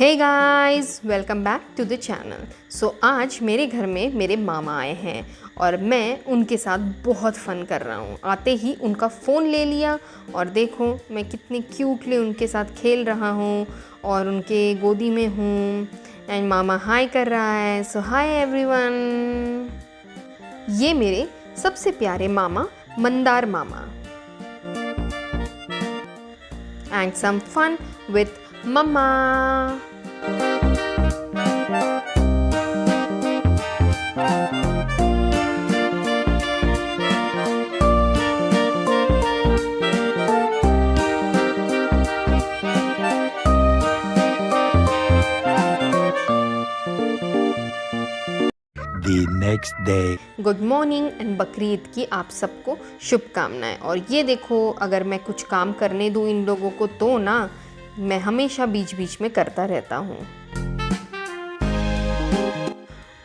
Hey guys, welcome back to the channel. So आज मेरे घर में मेरे मामा आए हैं और मैं उनके साथ बहुत फ़न कर रहा हूँ। आते ही उनका फ़ोन ले लिया और देखो मैं कितनी क्यूटली उनके साथ खेल रहा हूँ और उनके गोदी में हूँ। एंड मामा हाय कर रहा है। So hi everyone. ये मेरे सबसे प्यारे मामा मंदार मामा। And some fun with mamma. The next day. Good morning and Bakrid की आप सबको शुभकामनाएं। और ये देखो, अगर मैं कुछ काम करने दूँ इन लोगों को तो ना मैं हमेशा बीच बीच में करता रहता हूँ।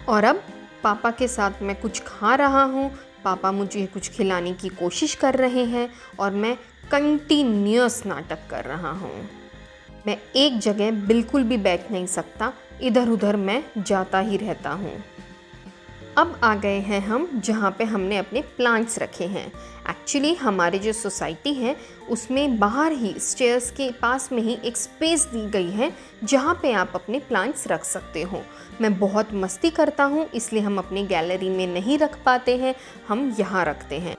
और अब पापा के साथ मैं कुछ खा रहा हूँ। पापा मुझे कुछ खिलाने की कोशिश कर रहे हैं और मैं कंटिन्यूअस नाटक कर रहा हूँ। मैं एक जगह बिल्कुल भी बैठ नहीं सकता, इधर उधर मैं जाता ही रहता हूँ। अब आ गए हैं हम जहाँ पे हमने अपने प्लांट्स रखे हैं। एक्चुअली हमारी जो सोसाइटी है उसमें बाहर ही स्टेयर्स के पास में ही एक स्पेस दी गई है जहाँ पे आप अपने प्लांट्स रख सकते हो। मैं बहुत मस्ती करता हूँ, इसलिए हम अपनी गैलरी में नहीं रख पाते हैं, हम यहाँ रखते हैं।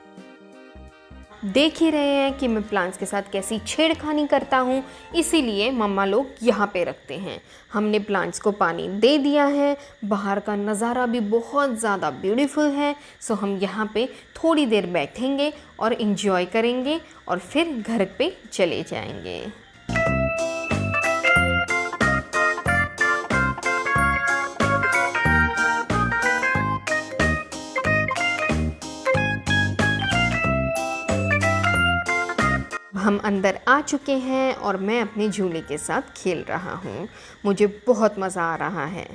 देख ही रहे हैं कि मैं प्लांट्स के साथ कैसी छेड़खानी करता हूँ, इसीलिए मम्मा लोग यहाँ पे रखते हैं। हमने प्लांट्स को पानी दे दिया है। बाहर का नज़ारा भी बहुत ज़्यादा ब्यूटीफुल है। सो हम यहाँ पे थोड़ी देर बैठेंगे और इन्जॉय करेंगे और फिर घर पे चले जाएंगे। हम अंदर आ चुके हैं और मैं अपने झूले के साथ खेल रहा हूँ। मुझे बहुत मज़ा आ रहा है।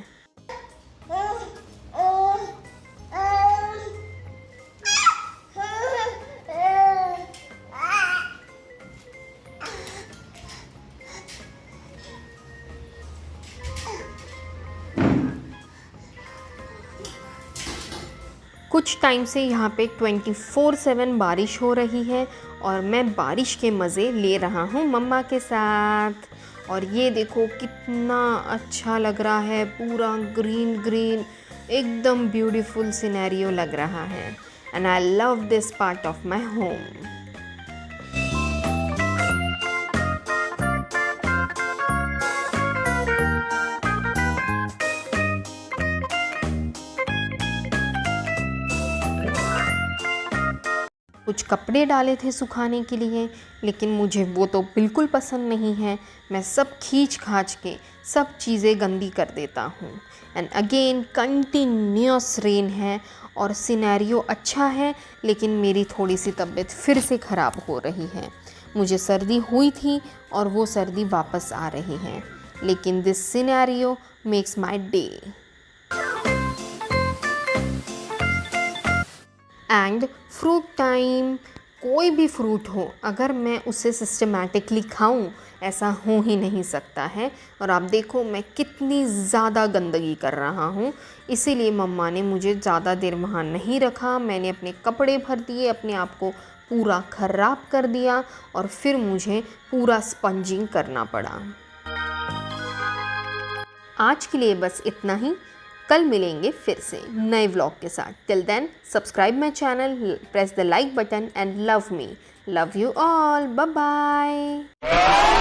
कुछ टाइम से यहाँ पे 24/7 बारिश हो रही है और मैं बारिश के मज़े ले रहा हूँ मम्मा के साथ। और ये देखो कितना अच्छा लग रहा है, पूरा ग्रीन ग्रीन, एकदम ब्यूटीफुल सिनेरियो लग रहा है। And I love this part of my home. कुछ कपड़े डाले थे सुखाने के लिए, लेकिन मुझे वो तो बिल्कुल पसंद नहीं है। मैं सब खींच खाच के सब चीज़ें गंदी कर देता हूँ। एंड अगेन कंटिन्यूअस रेन है और सिनेरियो अच्छा है, लेकिन मेरी थोड़ी सी तबीयत फिर से ख़राब हो रही है। मुझे सर्दी हुई थी और वो सर्दी वापस आ रही है, लेकिन this scenario makes my day. And fruit time. कोई भी फ्रूट हो, अगर मैं उसे सिस्टमैटिकली खाऊं, ऐसा हो ही नहीं सकता है। और आप देखो मैं कितनी ज़्यादा गंदगी कर रहा हूँ, इसीलिए मम्मा ने मुझे ज़्यादा देर वहाँ नहीं रखा। मैंने अपने कपड़े भर दिए, अपने आप को पूरा ख़राब कर दिया और फिर मुझे पूरा स्पंजिंग करना पड़ा। आज के लिए बस इतना ही। कल मिलेंगे फिर से नए व्लॉग के साथ। Till then subscribe my channel, press the like button and love me. Love you all. Bye bye.